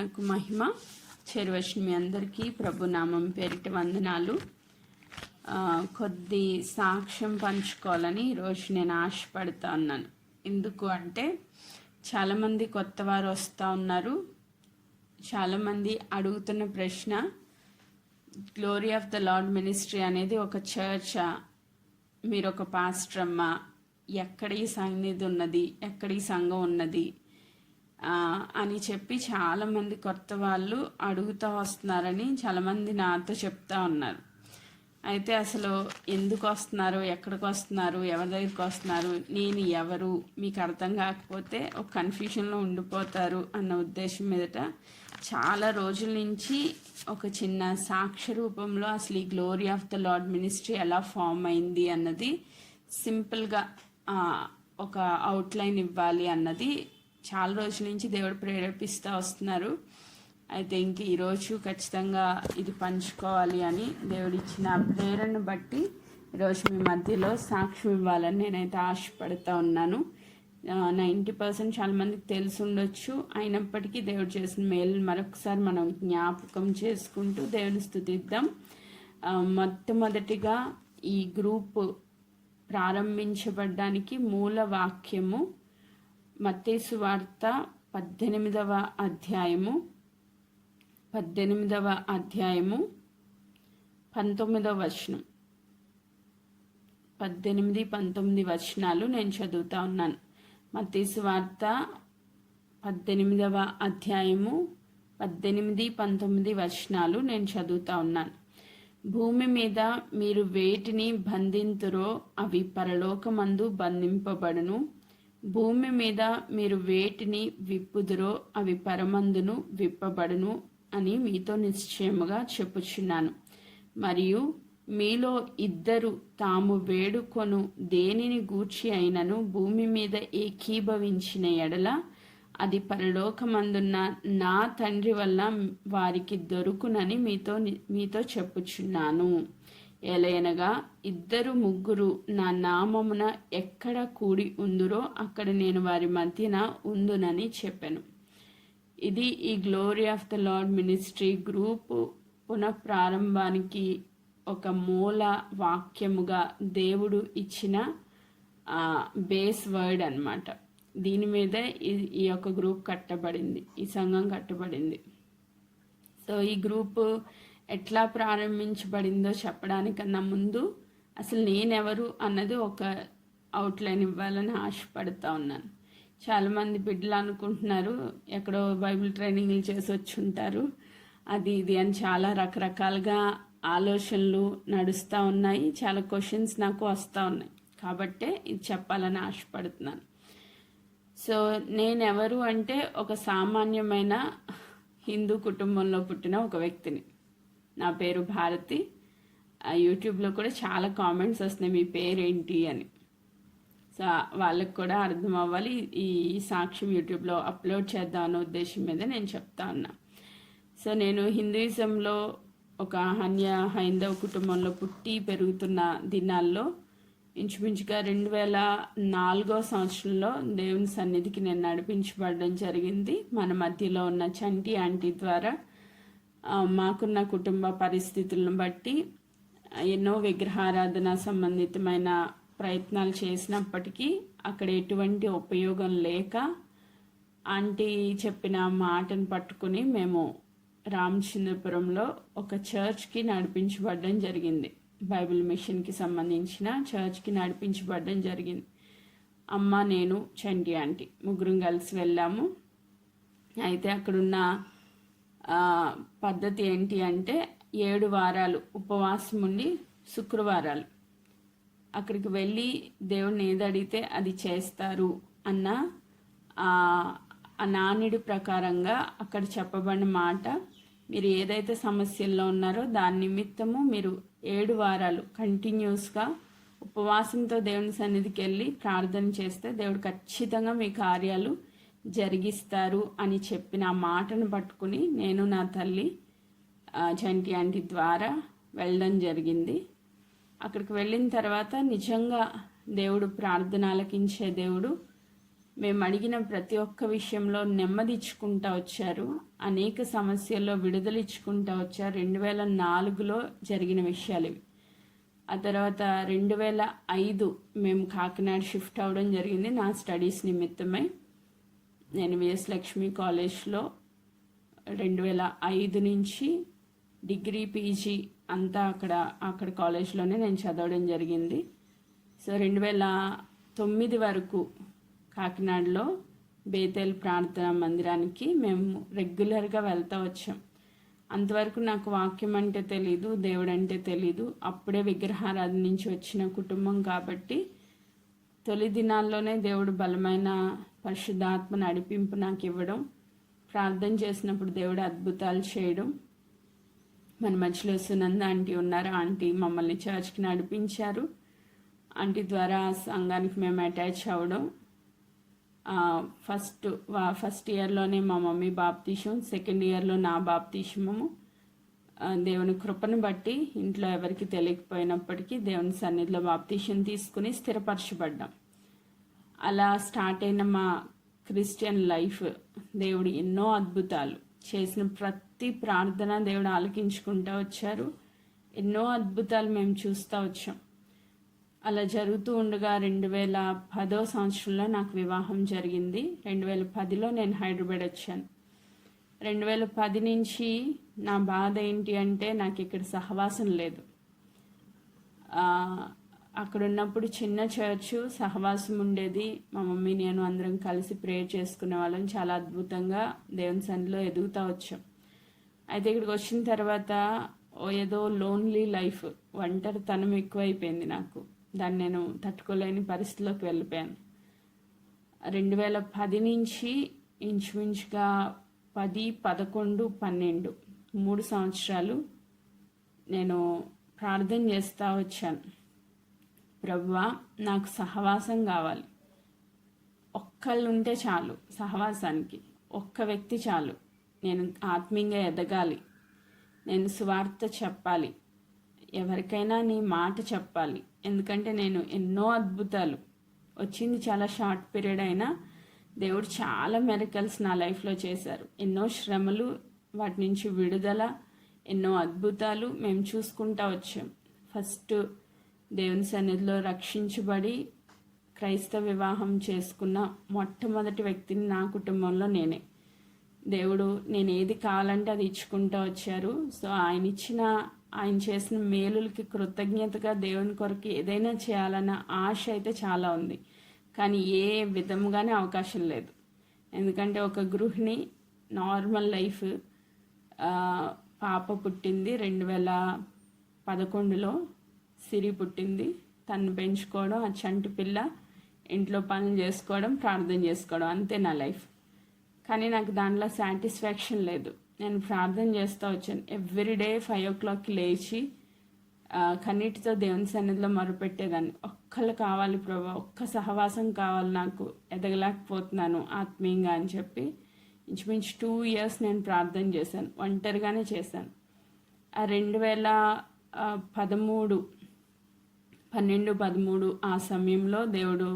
నామమునకు మహిమ. చేరువచ్చిన మీ అందరికీ ప్రభునామం పేరిట వందనాలు. కొద్ది సాక్ష్యం పంచుకోవాలని ఈరోజు నేను ఆశపడుతూ ఉన్నాను. ఎందుకు అంటే చాలామంది కొత్త వారు వస్తూ ఉన్నారు. చాలామంది అడుగుతున్న ప్రశ్న, glory of the lord ministry అనేది ఒక చర్చా, మీరు ఒక పాస్టర్ అమ్మా, ఎక్కడ ఈ సన్నిధి ఉన్నది, ఎక్కడ ఈ సంఘం ఉన్నది అని చెప్పి చాలామంది కొత్త వాళ్ళు అడుగుతూ వస్తున్నారని చాలామంది నాతో చెప్తా ఉన్నారు. అయితే అసలు ఎందుకు వస్తున్నారు, ఎక్కడికి వస్తున్నారు, ఎవరి దగ్గరికి వస్తున్నారు, నేను ఎవరు మీకు అర్థం కాకపోతే ఒక కన్ఫ్యూషన్లో ఉండిపోతారు అన్న ఉద్దేశం మీదట చాలా రోజుల నుంచి ఒక చిన్న సాక్ష్య రూపంలో అసలు ఈ glory of the lord ministry ఎలా ఫామ్ అయింది అన్నది సింపుల్గా ఒక అవుట్లైన్ ఇవ్వాలి అన్నది చాలా రోజుల నుంచి దేవుడు ప్రేరేపిస్తూ వస్తున్నారు. అయితే ఇంక ఈరోజు ఖచ్చితంగా ఇది పంచుకోవాలి అని దేవుడు ఇచ్చిన ప్రేరణను బట్టి ఈరోజు మీ మధ్యలో సాక్ష్యం ఇవ్వాలని నేనైతే ఆశపడుతూ ఉన్నాను. 90% చాలా మందికి తెలిసి ఉండొచ్చు, అయినప్పటికీ దేవుడు చేసిన మేలు మరొకసారి మనం జ్ఞాపకం చేసుకుంటూ దేవుని స్తుతిద్దాం. మొట్టమొదటిగా ఈ గ్రూప్ ప్రారంభించబడ్డానికి మూల వాక్యము మత్తయి సువార్త 18వ అధ్యాయము 19వ వచనం. 18-19 వచనాలు నేను చదువుతా ఉన్నాను. మత్తయి సువార్త 18వ అధ్యాయము 18-19 వచనాలు నేను చదువుతా ఉన్నాను. భూమి మీద మీరు వేటిని బంధింతురో అవి పరలోకమందు బంధింపబడును, భూమి మీద మీరు వేటిని విప్పుదురో అవి పరమందును విప్పబడును అని మీతో నిశ్చయముగా చెప్పుచున్నాను. మరియు మీలో ఇద్దరు తాము వేడుకొను దేనిని గూర్చి అయినను భూమి మీద ఏకీభవించిన ఎడల అది పరలోకమందున్న నా తండ్రి వల్ల వారికి దొరుకునని మీతో చెప్పుచున్నాను. ఎలయనగా ఇద్దరు ముగ్గురు నా నామమున ఎక్కడ కూడి ఉందురో అక్కడ నేను వారి మధ్యన ఉందునని చెప్పాను. ఇది ఈ glory of the lord ministry group పునఃప్రారంభానికి ఒక మూల వాక్యముగా దేవుడు ఇచ్చిన బేస్ వర్డ్ అన్నమాట. దీని మీద ఈ యొక్క గ్రూప్ కట్టబడింది, ఈ సంఘం కట్టబడింది. సో ఈ గ్రూప్ ఎట్లా ప్రారంభించబడిందో చెప్పడానికన్నా ముందు అసలు నేనెవరు అన్నది ఒక అవుట్లైన్ ఇవ్వాలని ఆశపడుతూ ఉన్నాను. చాలామంది బిడ్డలు అనుకుంటున్నారు ఎక్కడో బైబిల్ ట్రైనింగ్లు చేసి వచ్చి ఉంటారు, అది ఇది అని చాలా రకరకాలుగా ఆలోచనలు నడుస్తూ ఉన్నాయి. చాలా క్వశ్చన్స్ నాకు వస్తూ ఉన్నాయి, కాబట్టే ఇది చెప్పాలని ఆశపడుతున్నాను. సో నేనెవరు అంటే ఒక సామాన్యమైన హిందూ కుటుంబంలో పుట్టిన ఒక వ్యక్తిని. నా పేరు భారతి. యూట్యూబ్లో కూడా చాలా కామెంట్స్ వస్తున్నాయి మీ పేరేంటి అని. సో వాళ్ళకి కూడా అర్థం అవ్వాలి, ఈ సాక్ష్యం యూట్యూబ్లో అప్లోడ్ చేద్దాం అనే ఉద్దేశం మీద నేను చెప్తా ఉన్నా. సో నేను హిందూయిజంలో ఒక హైందవ కుటుంబంలో పుట్టి పెరుగుతున్న దినాల్లో ఇంచుమించుగా 2004 సంవత్సరంలో దేవుని సన్నిధికి నేను నడిపించబడడం జరిగింది. మన మధ్యలో ఉన్న చంటి ఆంటీ ద్వారా. మాకున్న కుటుంబ పరిస్థితులను బట్టి ఎన్నో విగ్రహారాధన సంబంధితమైన ప్రయత్నాలు చేసినప్పటికీ అక్కడ ఎటువంటి ఉపయోగం లేక ఆంటీ చెప్పిన మాటను పట్టుకుని మేము రామచంద్రపురంలో ఒక చర్చ్కి నడిపించబడడం జరిగింది. బైబిల్ మిషన్కి సంబంధించిన చర్చ్కి నడిపించబడడం జరిగింది. అమ్మ, నేను, చంటి ఆంటీ ముగ్గురం కలిసి వెళ్ళాము. అయితే అక్కడున్న పద్ధతి ఏంటి అంటే 7 వారాలు ఉపవాసం ఉండి శుక్రవారాలు అక్కడికి వెళ్ళి దేవుడిని ఏది అడిగితే అది చేస్తారు అన్న ఆ నానుడి ప్రకారంగా అక్కడ చెప్పబడిన మాట, మీరు ఏదైతే సమస్యల్లో ఉన్నారో దాని నిమిత్తము మీరు 7 వారాలు కంటిన్యూస్గా ఉపవాసంతో దేవుని సన్నిధికి వెళ్ళి ప్రార్థన చేస్తే దేవుడు ఖచ్చితంగా మీ కార్యాలు జరిగిస్తారు అని చెప్పిన ఆ మాటను పట్టుకుని నేను నా తల్లి చంటి ఆంటీ ద్వారా వెళ్ళడం జరిగింది. అక్కడికి వెళ్ళిన తర్వాత నిజంగా దేవుడు ప్రార్థన ఆలకించే దేవుడు, మేము అడిగిన ప్రతి ఒక్క విషయంలో నెమ్మది ఇచ్చుకుంటూ వచ్చారు. అనేక సమస్యల్లో విడుదల ఇచ్చుకుంటూ వచ్చారు. 2004లో జరిగిన విషయాలు ఇవి. ఆ తర్వాత 2005 మేము కాకినాడ షిఫ్ట్ అవ్వడం జరిగింది నా స్టడీస్ నిమిత్తమై. నేను విఎస్ లక్ష్మి కాలేజ్లో 2005 నుంచి డిగ్రీ పీజీ అంతా అక్కడ కాలేజ్లోనే నేను చదవడం జరిగింది. సో 2009 వరకు కాకినాడలో బేతేల్ ప్రార్థనా మందిరానికి మేము రెగ్యులర్గా వెళ్తూ వచ్చాం. అంతవరకు నాకు వాక్యం అంటే తెలీదు, దేవుడు అంటే తెలీదు. అప్పుడే విగ్రహారాధన నుంచి వచ్చిన కుటుంబం కాబట్టి తొలి దినాల్లోనే దేవుడు బలమైన పరిశుద్ధాత్మ నడిపింపు నాకు ఇవ్వడం, ప్రార్థన చేసినప్పుడు దేవుడు అద్భుతాలు చేయడం. మన మధ్యలో సునంద ఆంటీ ఉన్నారు. ఆంటీ మమ్మల్ని చర్చ్కి నడిపించారు. ఆంటీ ద్వారా సంఘానికి మేము అటాచ్ అవ్వడం. ఫస్ట్ ఇయర్లోనే మా మమ్మీ బాప్తీసం, సెకండ్ ఇయర్లో నా బాప్తీసము. దేవుని కృపను బట్టి ఇంట్లో ఎవరికి తెలియకపోయినప్పటికీ దేవుని సన్నిధిలో బాప్తీసం తీసుకుని స్థిరపరచబడ్డాం. అలా స్టార్ట్ అయిన మా క్రిస్టియన్ లైఫ్ దేవుడు ఎన్నో అద్భుతాలు చేసిన ప్రతి ప్రార్థన దేవుడు ఆలకించుకుంటూ వచ్చారు. ఎన్నో అద్భుతాలు మేము చూస్తూ వచ్చాం. అలా జరుగుతూ ఉండగా 2010 సంవత్సరంలో నాకు వివాహం జరిగింది. 2010లో నేను హైదరాబాద్ వచ్చాను. 2010 నుంచి నా బాధ ఏంటి అంటే నాకు ఇక్కడ సహవాసం లేదు. అక్కడ ఉన్నప్పుడు చిన్న చర్చు సహవాసం ఉండేది. మా మమ్మీ నేను అందరం కలిసి ప్రేయర్ చేసుకునే వాళ్ళం. చాలా అద్భుతంగా దేవుని సన్నిధిలో ఎదుగుతూ వచ్చాం. అయితే ఇక్కడికి వచ్చిన తర్వాత ఏదో లోన్లీ లైఫ్, ఒంటరితనం ఎక్కువైపోయింది నాకు. దాన్ని నేను తట్టుకోలేని పరిస్థితిలోకి వెళ్ళిపోయాను. 2010 నుంచి ఇంచుమించుగా 10, 11, 12 3 సంవత్సరాలు నేను ప్రార్థన చేస్తూ వచ్చాను. ప్రభువా, నాకు సహవాసం కావాలి. ఒక్కళ్ళు ఉంటే చాలు సహవాసానికి, ఒక్క వ్యక్తి చాలు. నేను ఆత్మీయంగా ఎదగాలి, నేను సువార్త చెప్పాలి, ఎవరికైనా నీ మాట చెప్పాలి. ఎందుకంటే నేను ఎన్నో అద్భుతాలు వచ్చింది చాలా షార్ట్ పీరియడ్ అయినా దేవుడు చాలా మిరకల్స్ నా లైఫ్లో చేశారు. ఎన్నో శ్రమలు, వాటి నుంచి విడుదల, ఎన్నో అద్భుతాలు మేము చూసుకుంటూ వచ్చాం. ఫస్ట్ దేవుని సన్నిధిలో రక్షించబడి క్రైస్తవ వివాహం చేసుకున్న మొట్టమొదటి వ్యక్తిని నా కుటుంబంలో నేనే. దేవుడు నేను ఏది కావాలంటే అది ఇచ్చుకుంటూ వచ్చారు. సో ఆయన చేసిన మేలులకి కృతజ్ఞతగా దేవుని కొరకు ఏదైనా చేయాలన్న ఆశ అయితే చాలా ఉంది. కానీ ఏ విధంగానే అవకాశం లేదు. ఎందుకంటే ఒక గృహిణి నార్మల్ లైఫ్, పాప పుట్టింది 2011లో, సిరి పుట్టింది. తను పెంచుకోవడం, ఆ చంటి పిల్ల, ఇంట్లో పనులు చేసుకోవడం, ప్రార్థన చేసుకోవడం, అంతే నా లైఫ్. కానీ నాకు దాంట్లో సాటిస్ఫాక్షన్ లేదు. నేను ప్రార్థన చేస్తూ వచ్చాను. ఎవ్రీడే 5 o'clockకి లేచి కన్నీటితో దేవుని సన్నిధిలో మొరపెట్టేదాన్ని. ఒక్కళ్ళు కావాలి ప్రభా, ఒక్క సహవాసం కావాలి, నాకు ఎదగలేకపోతున్నాను ఆత్మీయంగా అని చెప్పి ఇంచుమించు 2 years నేను ప్రార్థన చేశాను. ఒంటరిగానే చేశాను. ఆ 2013 12, 13 ఆ సమయంలో దేవుడు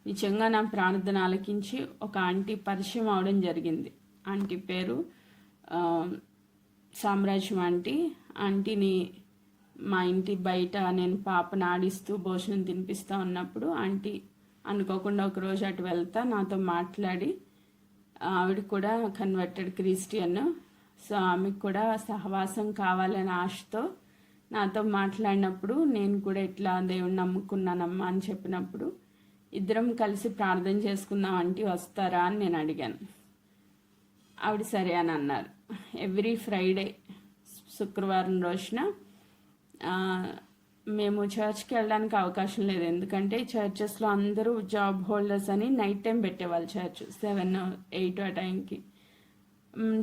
నిజంగా నా ప్రార్థన ఆలకించి ఒక ఆంటీ పరిచయం అవడం జరిగింది. ఆంటీ పేరు సామ్రాజ్యం ఆంటీని మా ఇంటి బయట నేను పాపను ఆడిస్తూ భోజనం తినిపిస్తూ ఉన్నప్పుడు ఆంటీ అనుకోకుండా ఒకరోజు అటు వెళ్తా నాతో మాట్లాడి, ఆవిడ కూడా కన్వర్టెడ్ క్రిస్టియన్. సో ఆమెకు కూడా సహవాసం కావాలనే ఆశతో నాతో మాట్లాడినప్పుడు నేను కూడా ఇట్లా దేవుణ్ణి నమ్ముకున్నానమ్మా అని చెప్పినప్పుడు ఇద్దరం కలిసి ప్రార్థన చేసుకుందాం ఆంటీ వస్తారా అని నేను అడిగాను. ఆవిడ సరే అని అన్నారు. ఎవ్రీ ఫ్రైడే శుక్రవారం రోజున మేము చర్చ్కి వెళ్ళడానికి అవకాశం లేదు. ఎందుకంటే చర్చెస్లో అందరూ జాబ్ హోల్డర్స్ అని నైట్ టైం పెట్టేవాళ్ళు చర్చ్ 7, 8 ఆ టైంకి.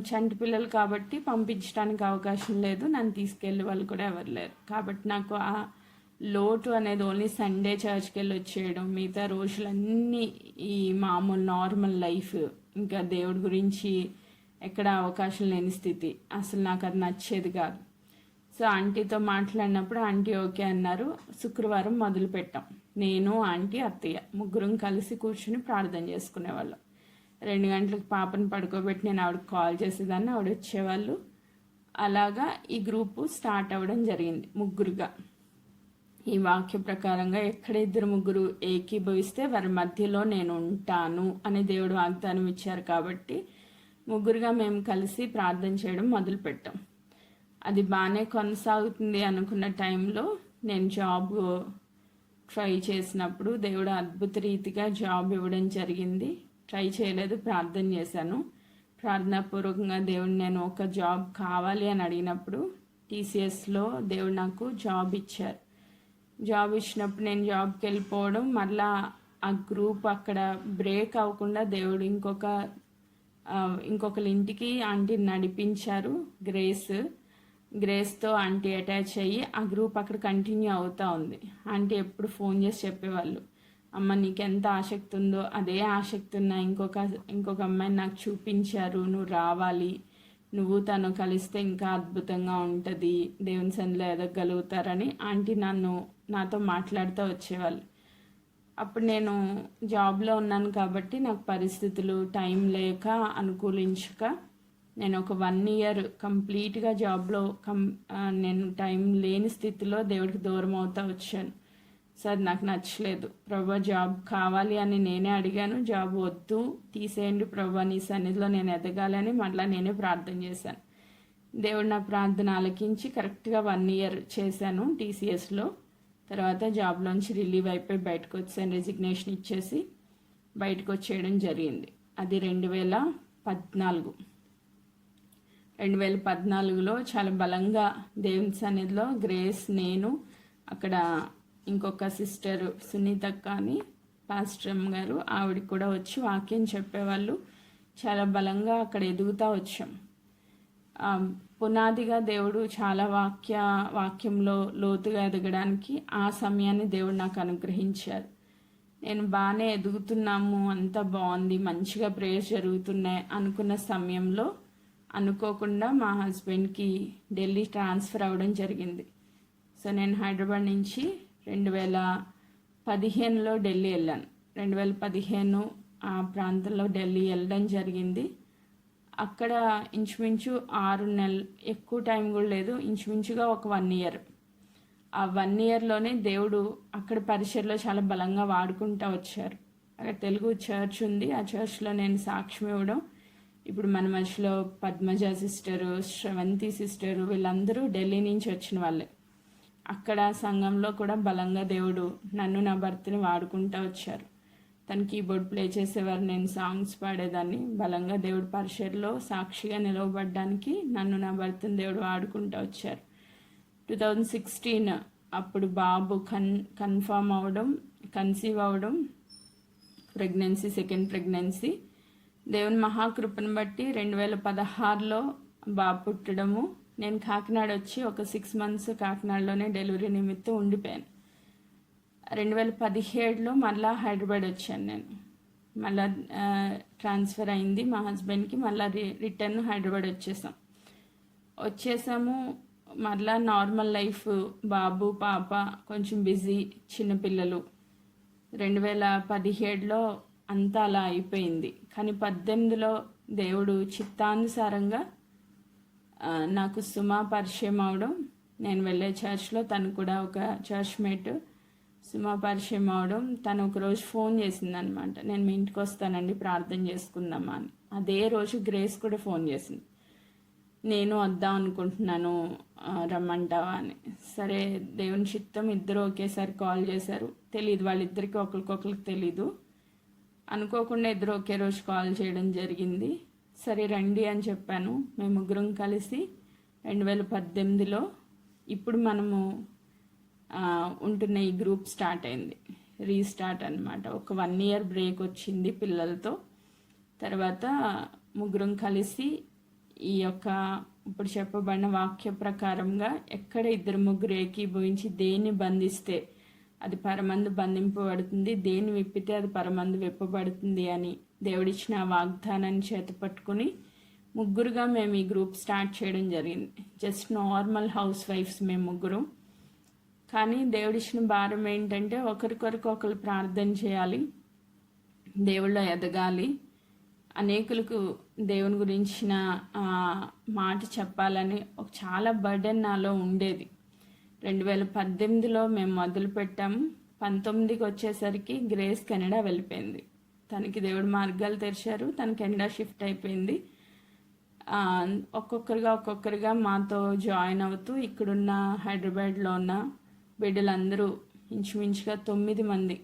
చంటి పిల్లలు కాబట్టి పంపించడానికి అవకాశం లేదు. నన్ను తీసుకెళ్ళే వాళ్ళు కూడా ఎవరు లేరు. కాబట్టి నాకు ఆ లోటు అనేది ఓన్లీ సండే చర్చ్కి వెళ్ళి వచ్చేయడం, మిగతా రోజులన్నీ ఈ మామూలు నార్మల్ లైఫ్, ఇంకా దేవుడి గురించి ఎక్కడ అవకాశం లేని స్థితి. అసలు నాకు అది నచ్చేది కాదు. సో ఆంటీతో మాట్లాడినప్పుడు ఆంటీ ఓకే అన్నారు. శుక్రవారం మొదలు పెట్టాం. నేను, ఆంటీ, అత్తయ్య ముగ్గురం కలిసి కూర్చుని ప్రార్థన చేసుకునేవాళ్ళం. 2 గంటలకు పాపను పడుకోబెట్టి నేను ఆవిడకి కాల్ చేసేదాన్ని, ఆవిడ వచ్చేవాళ్ళు. అలాగా ఈ గ్రూపు స్టార్ట్ అవ్వడం జరిగింది ముగ్గురుగా. ఈ వాక్య ప్రకారంగా ఎక్కడ 2-3 ఏకీభవిస్తే వారి మధ్యలో నేను ఉంటాను అని దేవుడు వాగ్దానం ఇచ్చారు కాబట్టి ముగ్గురుగా మేము కలిసి ప్రార్థన చేయడం మొదలుపెట్టాం. అది బాగానే కొనసాగుతుంది అనుకున్న టైంలో నేను జాబ్ ట్రై చేసినప్పుడు దేవుడు అద్భుత రీతిగా జాబ్ ఇవ్వడం జరిగింది. ట్రై చేయలేదు, ప్రార్థన చేశాను. ప్రార్థనాపూర్వకంగా దేవుడు నేను ఒక జాబ్ కావాలి అని అడిగినప్పుడు టీసీఎస్లో దేవుడు నాకు జాబ్ ఇచ్చారు. జాబ్ ఇచ్చినప్పుడు నేను జాబ్కి వెళ్ళిపోవడం, మళ్ళా ఆ గ్రూప్ అక్కడ బ్రేక్ అవ్వకుండా దేవుడు ఇంకొకరి ఇంటికి ఆంటీని నడిపించారు. గ్రేస్తో ఆంటీ అటాచ్ అయ్యి ఆ గ్రూప్ అక్కడ కంటిన్యూ అవుతూ ఉంది. ఆంటీ ఎప్పుడు ఫోన్ చేసి చెప్పేవాళ్ళు, అమ్మ నీకు ఎంత ఆసక్తి ఉందో అదే ఆసక్తి ఉన్న ఇంకొక అమ్మాయిని నాకు చూపించారు, నువ్వు రావాలి, నువ్వు తను కలిస్తే ఇంకా అద్భుతంగా ఉంటుంది, దేవుని సన్నిధిలో ఎదగలుగుతారని ఆంటీ నాతో మాట్లాడుతూ వచ్చేవాళ్ళు. అప్పుడు నేను జాబ్లో ఉన్నాను కాబట్టి నాకు పరిస్థితులు టైం లేక అనుకూలించక నేను ఒక 1 ఇయర్ కంప్లీట్గా జాబ్లో నేను టైం లేని స్థితిలో దేవుడికి దూరం అవుతూ వచ్చాను. సో అది నాకు నచ్చలేదు. ప్రభా జాబ్ కావాలి అని నేనే అడిగాను, జాబ్ వద్దు తీసేయండి ప్రభా, నీ సన్నిధిలో నేను ఎదగాలని మళ్ళీ నేనే ప్రార్థన చేశాను. దేవుడు నా ప్రార్థన ఆలకించి కరెక్ట్గా 1 ఇయర్ చేశాను టీసీఎస్లో. తర్వాత జాబ్లోంచి రిలీవ్ అయిపోయి బయటకు వచ్చాను, రెసిగ్నేషన్ ఇచ్చేసి బయటకు వచ్చేయడం జరిగింది. అది 2014. 2014లో చాలా బలంగా దేవుని సన్నిధిలో గ్రేస్, నేను, అక్కడ ఇంకొక సిస్టర్ సునీతక్క అని పాస్టర్ గారు, ఆవిడకి కూడా వచ్చి వాక్యం చెప్పేవాళ్ళు. చాలా బలంగా అక్కడ ఎదుగుతూ వచ్చాం. పునాదిగా దేవుడు చాలా వాక్యంలో లోతుగా ఎదగడానికి ఆ సమయాన్ని దేవుడు నాకు అనుగ్రహించారు. నేను బాగానే ఎదుగుతున్నాము, అంతా బాగుంది, మంచిగా ప్రేయర్స్ జరుగుతున్నాయి అనుకున్న సమయంలో అనుకోకుండా మా హస్బెండ్కి ఢిల్లీ ట్రాన్స్ఫర్ అవ్వడం జరిగింది. సో నేను హైదరాబాద్ నుంచి 2015లో ఢిల్లీ వెళ్ళాను. 2015 ఆ ప్రాంతంలో ఢిల్లీ వెళ్ళడం జరిగింది. అక్కడ ఇంచుమించు 6 నెలలు, ఎక్కువ టైం కూడా లేదు, ఇంచుమించుగా ఒక 1 ఇయర్. ఆ 1 ఇయర్లోనే దేవుడు అక్కడ పరిచర్లో చాలా బలంగా వాడుకుంటూ వచ్చారు. అక్కడ తెలుగు చర్చ్ ఉంది, ఆ చర్చ్లో నేను సాక్ష్యం ఇవ్వడం. ఇప్పుడు మన మధ్యలో పద్మజ సిస్టరు, శ్రవంతి సిస్టరు, వీళ్ళందరూ ఢిల్లీ నుంచి వచ్చిన వాళ్ళే. అక్కడ సంఘంలో కూడా బలంగా దేవుడు నన్ను, నా భర్తని వాడుకుంటూ వచ్చారు. తను కీబోర్డ్ ప్లే చేసేవారు, నేను సాంగ్స్ పాడేదాన్ని. బలంగా దేవుడు పరిచర్లో సాక్షిగా నిలవబడ్డానికి నన్ను, నా భర్తని దేవుడు వాడుకుంటూ వచ్చారు. 2016 అప్పుడు బాబు కన్ఫర్మ్ అవ్వడం, కన్సీవ్ అవ్వడం, ప్రెగ్నెన్సీ, సెకండ్ ప్రెగ్నెన్సీ. దేవుని మహాకృపను బట్టి 2016లో బాబు పుట్టడము. నేను కాకినాడ వచ్చి ఒక 6 months కాకినాడలోనే డెలివరీ నిమిత్తం ఉండిపోయాను. 2017లో మళ్ళీ హైదరాబాద్ వచ్చాను. నేను మళ్ళీ ట్రాన్స్ఫర్ అయింది మా హస్బెండ్కి, మళ్ళీ రిటర్న్ హైదరాబాద్ వచ్చేసాము. మళ్ళీ నార్మల్ లైఫ్, బాబు పాప, కొంచెం బిజీ, చిన్నపిల్లలు. 2017లో అంతా అలా అయిపోయింది. కానీ 2018లో దేవుడు చిత్తానుసారంగా నాకు సుమా పరిచయం అవడం, నేను వెళ్ళే చర్చ్లో తను కూడా ఒక చర్చ్ మేట్, సుమా పరిచయం అవడం. తను ఒకరోజు ఫోన్ చేసిందనమాట, నేను మీ ఇంటికి వస్తానండి ప్రార్థన చేసుకుందామా అని. అదే రోజు గ్రేస్ కూడా ఫోన్ చేసింది, నేను వద్దాం అనుకుంటున్నాను రమ్మంటావా అని. సరే దేవుని చిత్తం, ఇద్దరు ఒకేసారి కాల్ చేశారు. తెలీదు వాళ్ళిద్దరికి, ఒకరికొకరికి తెలీదు. అనుకోకుండా ఇద్దరు ఒకే రోజు కాల్ చేయడం జరిగింది. సరే రండి అని చెప్పాను. మేము ముగ్గురం కలిసి 2018లో ఇప్పుడు మనము ఉంటున్న ఈ గ్రూప్ స్టార్ట్ అయింది, రీస్టార్ట్ అనమాట. ఒక 1 ఇయర్ బ్రేక్ వచ్చింది పిల్లలతో. తర్వాత ముగ్గురం కలిసి ఈ యొక్క ఇప్పుడు చెప్పబడిన వాక్య ప్రకారంగా ఎక్కడ 2-3 ఏకీభవించి దేన్ని బంధిస్తే అది పరమందు బంధింపబడుతుంది, దేన్ని విప్పితే అది పరమందు విప్పబడుతుంది అని దేవుడిచ్చిన వాగ్దానాన్ని చేతపట్టుకుని ముగ్గురుగా మేము ఈ గ్రూప్ స్టార్ట్ చేయడం జరిగింది. జస్ట్ నార్మల్ హౌస్ వైఫ్స్ మేము ముగ్గురు. కానీ దేవుడిచ్చిన భారం ఏంటంటే ఒకరికొరకు ఒకరు ప్రార్థన చేయాలి, దేవుళ్ళో ఎదగాలి, అనేకులకు దేవుని గురించిన మాట చెప్పాలని ఒక చాలా బర్డెన్ నాలో ఉండేది. 2018లో మేము మొదలుపెట్టాము. 19కి వచ్చేసరికి గ్రేస్ కెనడా వెళ్ళిపోయింది. తనకి దేవుడు మార్గాలు తెరిచారు, తను కెనడా షిఫ్ట్ అయిపోయింది. ఒక్కొక్కరిగా మాతో జాయిన్ అవుతూ ఇక్కడున్న హైదరాబాద్లో ఉన్న బిడ్డలందరూ ఇంచుమించుగా 9 మంది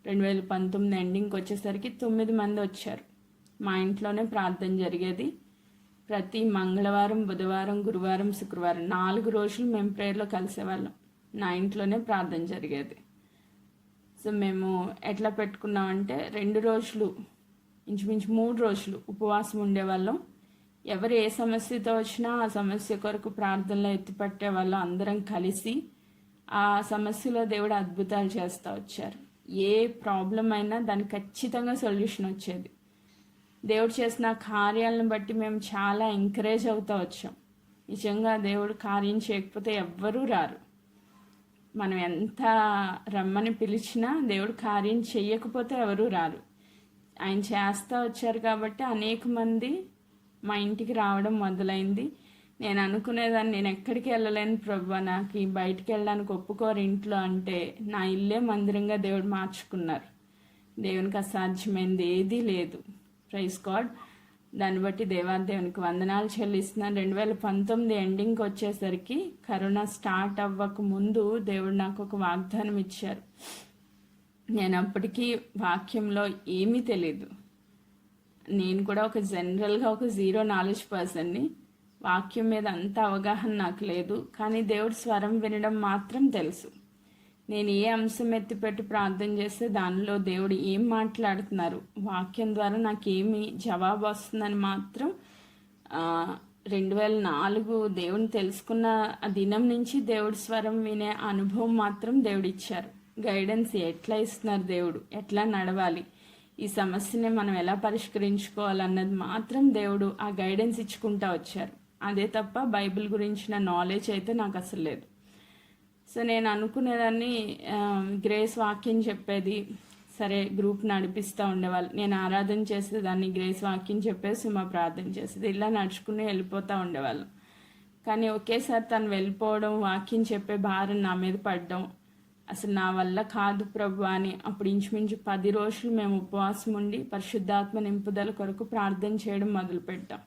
2019 ఎండింగ్కి వచ్చేసరికి 9 మంది వచ్చారు. మా ఇంట్లోనే ప్రార్థన జరిగేది. ప్రతి మంగళవారం, బుధవారం, గురువారం, శుక్రవారం 4 రోజులు మేము ప్రేయర్లో కలిసేవాళ్ళం. నా ఇంట్లోనే ప్రార్థన జరిగేది. సో మేము ఎట్లా పెట్టుకున్నామంటే 2 రోజులు, ఇంచుమించు 3 రోజులు ఉపవాసం ఉండేవాళ్ళం. ఎవరు ఏ సమస్యతో వచ్చినా ఆ సమస్య కొరకు ప్రార్థనలో ఎత్తిపట్టే వాళ్ళం. అందరం కలిసి ఆ సమస్యలో దేవుడు అద్భుతాలు చేస్తూ వచ్చారు. ఏ ప్రాబ్లం అయినా దానికి ఖచ్చితంగా సొల్యూషన్ వచ్చేది. దేవుడు చేసిన కార్యాలను బట్టి మేము చాలా ఎంకరేజ్ అవుతూ వచ్చాం. నిజంగా దేవుడు కార్యం చేయకపోతే ఎవ్వరూ రారు. మనం ఎంత రమ్మని పిలిచినా దేవుడు కార్యం చెయ్యకపోతే ఎవరూ రారు. ఆయన చేస్తూ వచ్చారు కాబట్టి అనేక మంది మా ఇంటికి రావడం మొదలైంది. నేను అనుకునేదాన్ని, నేను ఎక్కడికి వెళ్ళలేను ప్రభువా, నాకు బయటికి వెళ్ళడానికి ఒప్పుకోరు ఇంట్లో అంటే, నా ఇల్లే మందిరంగా దేవుడు మార్చుకున్నారు. దేవునికి అసాధ్యమైంది ఏదీ లేదు. Praise God. దాన్ని బట్టి దేవునికి వందనాలు చెల్లిస్తున్నాను. 2019 ఎండింగ్కి వచ్చేసరికి కరోనా స్టార్ట్ అవ్వక ముందు దేవుడు నాకు ఒక వాగ్దానం ఇచ్చారు. నేను అప్పటికీ వాక్యంలో ఏమీ తెలీదు. నేను కూడా ఒక జనరల్గా ఒక 0 నాలెడ్జ్ పర్సన్ని. వాక్యం మీద అంత అవగాహన నాకు లేదు. కానీ దేవుడి స్వరం వినడం మాత్రం తెలుసు. నేను ఏ అంశం ఎత్తిపెట్టి ప్రార్థన చేస్తే దానిలో దేవుడు ఏం మాట్లాడుతున్నారు, వాక్యం ద్వారా నాకేమి జవాబు వస్తుందని మాత్రం 2004 దేవుని తెలుసుకున్న ఆ దినం నుంచి దేవుడి స్వరం వినే అనుభవం మాత్రం దేవుడు ఇచ్చారు. గైడెన్స్ ఎట్లా ఇస్తున్నారు దేవుడు, ఎట్లా నడవాలి, ఈ సమస్యని మనం ఎలా పరిష్కరించుకోవాలన్నది మాత్రం దేవుడు ఆ గైడెన్స్ ఇచ్చుకుంటూ వచ్చారు. అదే తప్ప బైబిల్ గురించిన నాలెడ్జ్ అయితే నాకు అసలు లేదు. సో నేను అనుకునేదాన్ని, గ్రేస్ వాక్యం చెప్పేది, సరే గ్రూప్ నడిపిస్తూ ఉండేవాళ్ళు. నేను ఆరాధన చేసేదాన్ని, గ్రేస్ వాక్యం చెప్పేసి మా ప్రార్థన చేసేది, ఇలా నడుచుకుని వెళ్ళిపోతూ ఉండేవాళ్ళు. కానీ ఒకేసారి తను వెళ్ళిపోవడం, వాక్యం చెప్పే భారం నా మీద పడడం అసలు నా వల్ల కాదు ప్రభు అని అప్పుడు ఇంచుమించు 10 రోజులు మేము ఉపవాసం ఉండి పరిశుద్ధాత్మ నింపుదల కొరకు ప్రార్థన చేయడం మొదలుపెట్టాం.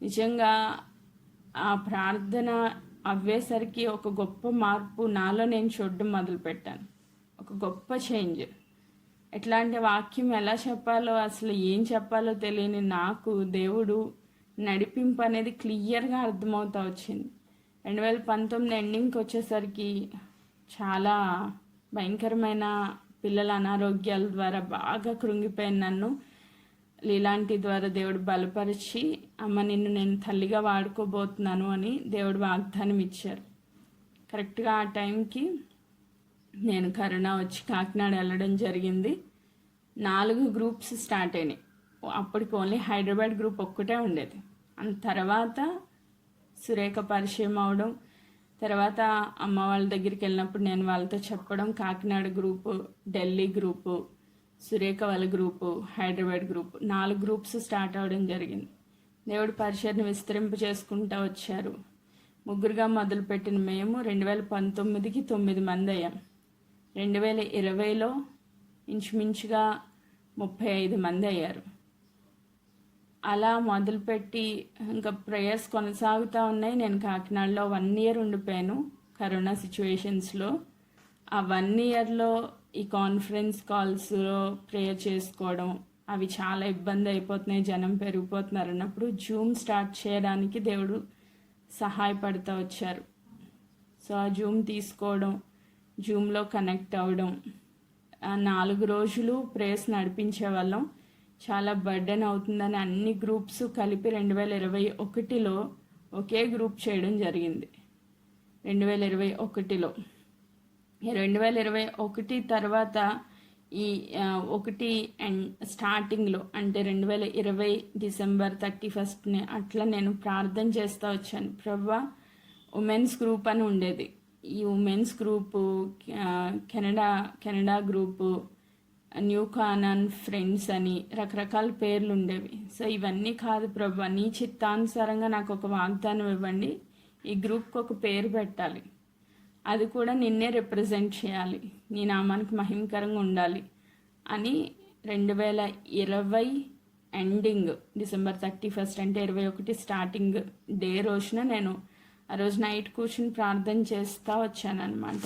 నిజంగా ఆ ప్రార్థన అవ్వేసరికి ఒక గొప్ప మార్పు నాలో నేను చూడడం మొదలుపెట్టాను. ఒక గొప్ప చేంజ్. ఎట్లా అంటే వాక్యం ఎలా చెప్పాలో, అసలు ఏం చెప్పాలో తెలియని నాకు దేవుడు నడిపింపు అనేది క్లియర్గా అర్థమవుతూ వచ్చింది. 2019 ఎండింగ్కి వచ్చేసరికి చాలా భయంకరమైన పిల్లల అనారోగ్యాల ద్వారా బాగా కృంగిపోయిన నన్ను ఇలాంటి ద్వారా దేవుడు బలపరిచి, అమ్మ నిన్ను నేను తల్లిగా వాడుకోబోతున్నాను అని దేవుడు వాగ్దానం ఇచ్చారు. కరెక్ట్గా ఆ టైంకి నేను కరోనా వచ్చి కాకినాడ వెళ్ళడం జరిగింది. 4 గ్రూప్స్ స్టార్ట్ అయినాయి. అప్పటికి ఓన్లీ హైదరాబాద్ గ్రూప్ ఒక్కటే ఉండేది. అంత తర్వాత సురేఖ పరిచయం అవడం, తర్వాత అమ్మ వాళ్ళ దగ్గరికి వెళ్ళినప్పుడు నేను వాళ్ళతో చెప్పడం, కాకినాడ గ్రూపు, ఢిల్లీ గ్రూపు, సురేఖ వాళ్ళ group, Hyderabad group, 4 groups start అవ్వడం జరిగింది. దేవుడు పరిచయను విస్తరింపు చేసుకుంటూ వచ్చారు. 3గా మొదలుపెట్టిన మేము 2019కి 9 మంది అయ్యాం. 2020లో ఇంచుమించుగా 35 మంది అయ్యారు. అలా మొదలుపెట్టి ఇంకా ప్రేయర్స్ కొనసాగుతూ ఉన్నాయి. నేను కాకినాడలో 1 ఇయర్ ఉండిపోయాను కరోనా సిచ్యువేషన్స్లో. ఆ 1 ఇయర్లో ఈ కాన్ఫరెన్స్ కాల్స్లో ప్రేయర్ చేసుకోవడం అవి చాలా ఇబ్బంది అయిపోతున్నాయి, జనం పెరిగిపోతున్నారు అన్నప్పుడు జూమ్ స్టార్ట్ చేయడానికి దేవుడు సహాయపడుతూ వచ్చారు. సో ఆ జూమ్ తీసుకోవడం, జూమ్లో కనెక్ట్ అవ్వడం, 4 రోజులు ప్రేయర్స్ నడిపించే వాళ్ళం. చాలా బర్డెన్ అవుతుందని అన్ని గ్రూప్స్ కలిపి 2021లో ఒకే గ్రూప్ చేయడం జరిగింది. 2021లో 2021 తర్వాత ఈ 1 స్టార్టింగ్లో అంటే 2020 డిసెంబర్ 31 అట్లా నేను ప్రార్థన చేస్తూ వచ్చాను. ప్రభువా, ఉమెన్స్ గ్రూప్ అని ఉండేది. ఈ women's group, Canada group, new Conan friends అని రకరకాల పేర్లు ఉండేవి. సో ఇవన్నీ కాదు ప్రభు, నీ చిత్తానుసారంగా నాకు ఒక వాగ్దానం ఇవ్వండి, ఈ గ్రూప్కి ఒక పేరు పెట్టాలి, అది కూడా నిన్నే రిప్రజెంట్ చేయాలి, నీ నామానికి మహిమకరంగా ఉండాలి అని 2020 ఎండింగ్ డిసెంబర్ 31 అంటే 21 స్టార్టింగ్ డే రోజున నేను ఆ రోజు నైట్ కూర్చుని ప్రార్థన చేస్తూ వచ్చానమాట.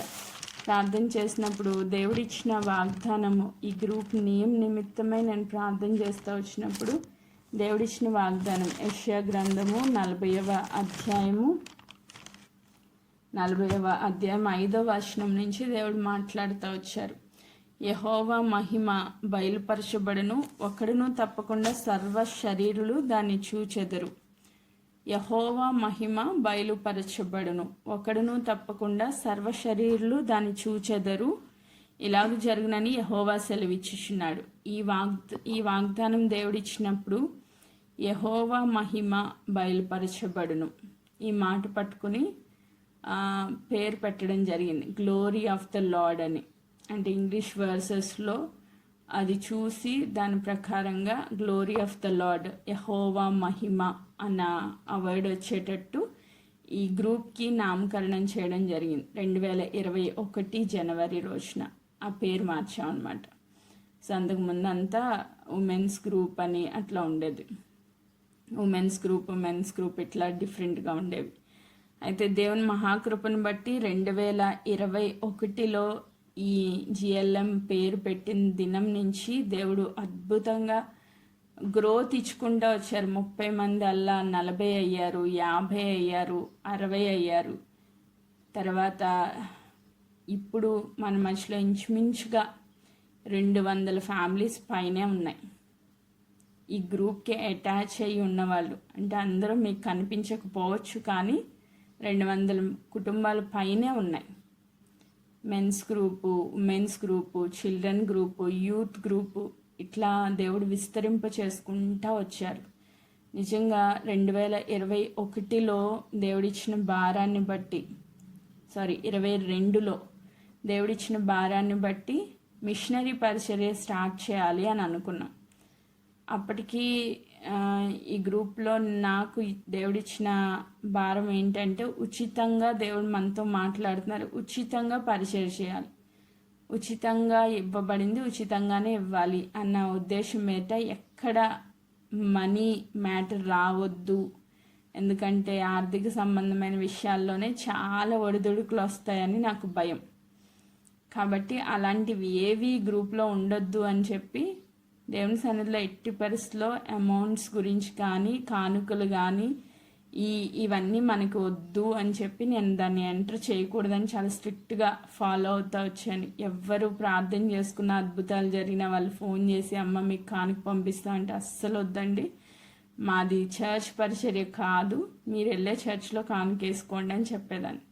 ప్రార్థన చేసినప్పుడు దేవుడిచ్చిన వాగ్దానము, ఈ గ్రూప్ నిమిత్తమై నేను ప్రార్థన చేస్తూ వచ్చినప్పుడు దేవుడిచ్చిన వాగ్దానం యెషయా గ్రంథము 40వ అధ్యాయం 5వ వచనం నుంచి దేవుడు మాట్లాడుతూ వచ్చారు. యెహోవా మహిమ బయలుపరచబడును, ఒకడును తప్పకుండా సర్వ శరీరులు దాన్ని చూచెదరు. యెహోవా మహిమ బయలుపరచబడును, ఒకడును తప్పకుండా సర్వ శరీరులు దాన్ని చూచెదరు. ఇలాగ జరుగునని యెహోవా సెలవిచ్చుచున్నాడు. ఈ వాగ్దానం దేవుడిచ్చినప్పుడు యెహోవా మహిమ బయలుపరచబడును ఈ మాట పట్టుకుని పేరు పెట్టడం జరిగింది, గ్లోరీ ఆఫ్ ద లార్డ్ అని. అంటే ఇంగ్లీష్ వర్సెస్లో అది చూసి దాని ప్రకారంగా గ్లోరీ ఆఫ్ ద లార్డ్, యెహోవా మహిమ అన్న ఆ వర్డ్ వచ్చేటట్టు ఈ గ్రూప్కి నామకరణం చేయడం జరిగింది. 2021 జనవరి రోజున ఆ పేరు మార్చామన్నమాట. సో అంతకు ముందు అంతా ఉమెన్స్ గ్రూప్ అని అట్లా ఉండేది, ఉమెన్స్ గ్రూప్ ఇట్లా డిఫరెంట్గా ఉండేవి. అయితే దేవుని మహాకృపను బట్టి 2021లో ఈ జిఎల్ఎం పేరు పెట్టిన దినం నుంచి దేవుడు అద్భుతంగా గ్రోత్ ఇచ్చుకుంటూ వచ్చారు. 30 మంది అల్లా 40 అయ్యారు, 50 అయ్యారు, 60 అయ్యారు. తర్వాత ఇప్పుడు మన మధ్యలో ఇంచుమించుగా 200 ఫ్యామిలీస్ పైనే ఉన్నాయి ఈ గ్రూప్కి అటాచ్ అయ్యి ఉన్నవాళ్ళు. అంటే అందరూ మీకు కనిపించకపోవచ్చు, కానీ 200 కుటుంబాల పైనే ఉన్నాయి. Men's group, women's group, children group, youth group, ఇట్లా దేవుడు విస్తరింప చేసుకుంటూ వచ్చారు. నిజంగా 2021లో దేవుడిచ్చిన భారాన్ని బట్టి 22లో దేవుడిచ్చిన భారాన్ని బట్టి మిషనరీ పరిచర్య స్టార్ట్ చేయాలి అని అనుకున్నాం. అప్పటికి ఈ గ్రూప్లో నాకు దేవుడిచ్చిన భారం ఏంటంటే, ఉచితంగా దేవుడు మనతో మాట్లాడుతున్నారు, ఉచితంగా పరిచయం చేయాలి, ఉచితంగా ఇవ్వబడింది ఉచితంగానే ఇవ్వాలి అన్న ఉద్దేశం మీద ఎక్కడ మనీ మ్యాటర్ రావద్దు. ఎందుకంటే ఆర్థిక సంబంధమైన విషయాల్లోనే చాలా ఒడిదుడుకులు వస్తాయని నాకు భయం. కాబట్టి అలాంటివి ఏవి గ్రూప్లో ఉండొద్దు అని చెప్పి దేవుని సన్నిధిలో ఎట్టి పరిస్థితిలో అమౌంట్స్ గురించి కానీ కానుకలు కానీ ఇవన్నీ మనకు వద్దు అని చెప్పి నేను దాన్ని ఎంటర్ చేయకూడదని చాలా స్ట్రిక్ట్గా ఫాలో అవుతూ వచ్చాను. ఎవ్వరు ప్రార్థన చేసుకున్న అద్భుతాలు జరిగిన వాళ్ళు ఫోన్ చేసి అమ్మ మీకు కానుక పంపిస్తా అంటే అస్సలు వద్దండి, మాది చర్చ్ పరిచర్య కాదు, మీరు వెళ్ళే చర్చ్లో కానుక వేసుకోండి అని చెప్పేదాన్ని.